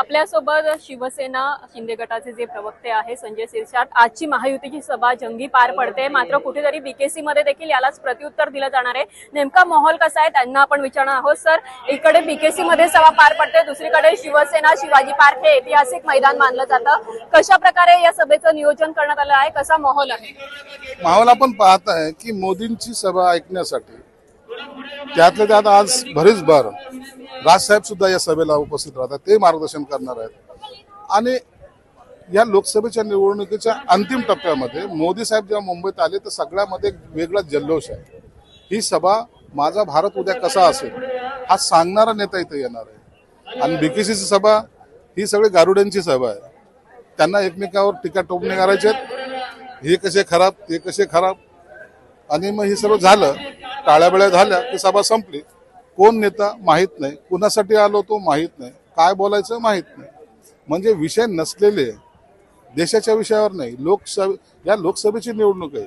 आपल्यासोबत शिवसेना शिंदे गटाचे जे प्रवक्ते आहे संजय शिरसाट, आजची महायुतीची सभा जंगी पार पडते, मात्र कुठेतरी बीकेसी मध्ये देखील यालाच प्रत्युत्तर दिलं जाणार आहे। नेमका माहोल कसा आहे त्यांना आपण विचारणार आहोत। सर, इकडे बीकेसी मध्ये सभा पार पडते, दुसरीकडे शिवसेना शिवाजी पार्क हे ऐतिहासिक मैदान मानलं जातं। कशा प्रकारे या सभेचं नियोजन करण्यात आलं आहे, कसा माहोल आहे? माहोल आपण पाहताय की मोदींची सभा ऐकण्यासाठी त्यातल्या त्यात आज भरीच भर राजसाहेब सुद्धा या सभेला उपस्थित राहतात, ते मार्गदर्शन करणार आहेत। आणि या लोकसभेच्या निवडणुकीच्या अंतिम टप्प्यामध्ये मोदी साहेब जेव्हा मुंबईत आले तर सगळ्यामध्ये वेगळा जल्लोष आहे। ही सभा माझा भारत उद्या कसा असेल हा सांगणारा नेता इथे येणार आहे। आणि बीकेसीची सभा ही सगळी गारुड्यांची सभा आहे, त्यांना एकमेकावर टीका टोपणे करायचे, हे कसे खराब ते कसे खराब, आणि मग हे सर्व झालं, टाळ्याबेळ्या झाल्या की सभा संपली। कोण नेता माहित नाही, कुणासाठी आलो तो माहित नाही, काय बोलायचं माहित नाही, म्हणजे विषय नसलेले देशाच्या विषयावर नाही। या लोकसभेची निवडणूक आहे,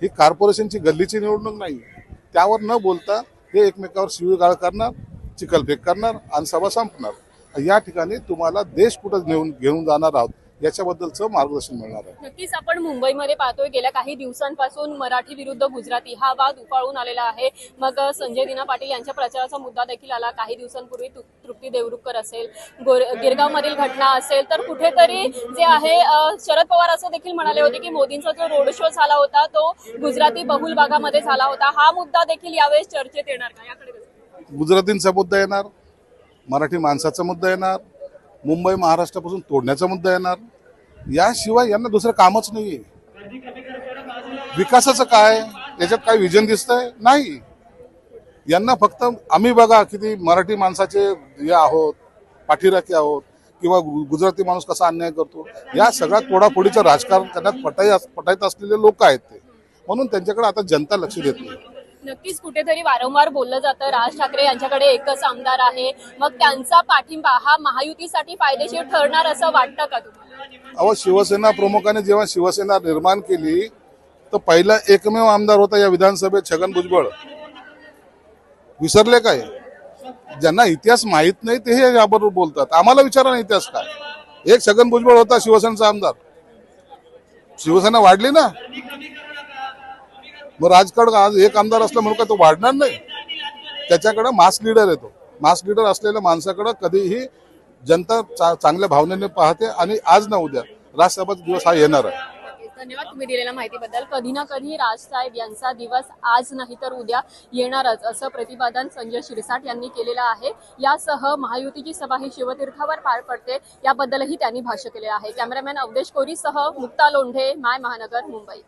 ही कॉर्पोरेशनची गल्लीची निवडणूक नाही। त्यावर न बोलता हे एकमेकावर शिवीगाळ करणार, चिखलफेक करणार आणि सभा संपणार। या ठिकाणी तुम्हाला देश कुठं घेऊन जाणार आहोत याच्याबद्दलचं मार्गदर्शन मिळणार आहे। नक्कीच आपण मुंबईमध्ये पाहतोय गेल्या काही दिवसांपासून मराठी विरुद्ध गुजराती हा वाद उफाळून आलेला आहे। मग संजय दिना पाटील यांच्या प्रचाराचा मुद्दा देखील आला। काही दिवसांपूर्वी तृप्ती देवरुखकर असेल, गिरगाव मधील घटना असेल, तर कुठेतरी जे आहे शरद पवार असं देखील म्हणाले होते की मोदींचा जो रोड शो झाला होता तो गुजराती बहुल भागामध्ये झाला होता। हा मुद्दा देखील यावेळेस चर्चेत येणार का? याकडे गुजरातींचा मुद्दा येणार, मराठी माणसाचा मुद्दा येणार, मुंबई महाराष्ट्रापासून तोडण्याचा मुद्दा येणार। याशिवाय यांना दुसरं कामच नाहीये। विकासाचं काय याच्यात काय विजन दिसतंय? नाही। यांना फक्त आम्ही बघा किती मराठी माणसाचे हे आहोत, पाठीराखी आहोत, किंवा गुजराती माणूस कसा अन्याय करतो, या सगळ्या तोडाफोडीचं राजकारण करण्यात पटायत असलेले लोक आहेत ते, म्हणून त्यांच्याकडे आता जनता लक्ष देत नाही। नक्कीच कुठेतरी वारंवार बोललं जातं राज ठाकरे यांच्याकडे एकच आमदार आहे, मग त्यांचा पाठिंबा हा महायुतीसाठी फायदेशीर ठरणार असं वाटतं का तुम्हाला? अहो, शिवसेना प्रमुखाने जेव्हा शिवसेना निर्माण केली तर पहिला एकमेव आमदार होता या विधानसभेत छगन भुजबळ। विसरले काय? ज्यांना इतिहास माहित नाही ते हे याबरोबर बोलतात। आम्हाला विचारा ना इतिहास काय। एक छगन भुजबळ होता शिवसेनेचा आमदार, शिवसेना वाढली ना। मग राजकारण आज एक आमदार असला म्हणून काय तो वाढणार नाही? त्याच्याकडे मास लीडर येतो, मास लीडर असलेल्या माणसाकडे कधीही जनता चांगल्या भावनेने पाहते, आणि आज ना उद्या राजसाहेबांचा दिवस हा येणार आहे। धन्यवाद तुम्ही दिलेल्या माहितीबद्दल। कधी ना कधी राजसाहेब यांचा दिवस आज नाही तर उद्या येणारच असं प्रतिपादन संजय शिरसाट यांनी केलेलं आहे। यासह महायुतीची सभा ही शिवतीर्थावर पार पडते याबद्दलही त्यांनी भाष्य केले आहे। कॅमेरामॅन अवधेश कोरीसह मुक्ता लोंढे, माय महानगर, मुंबई।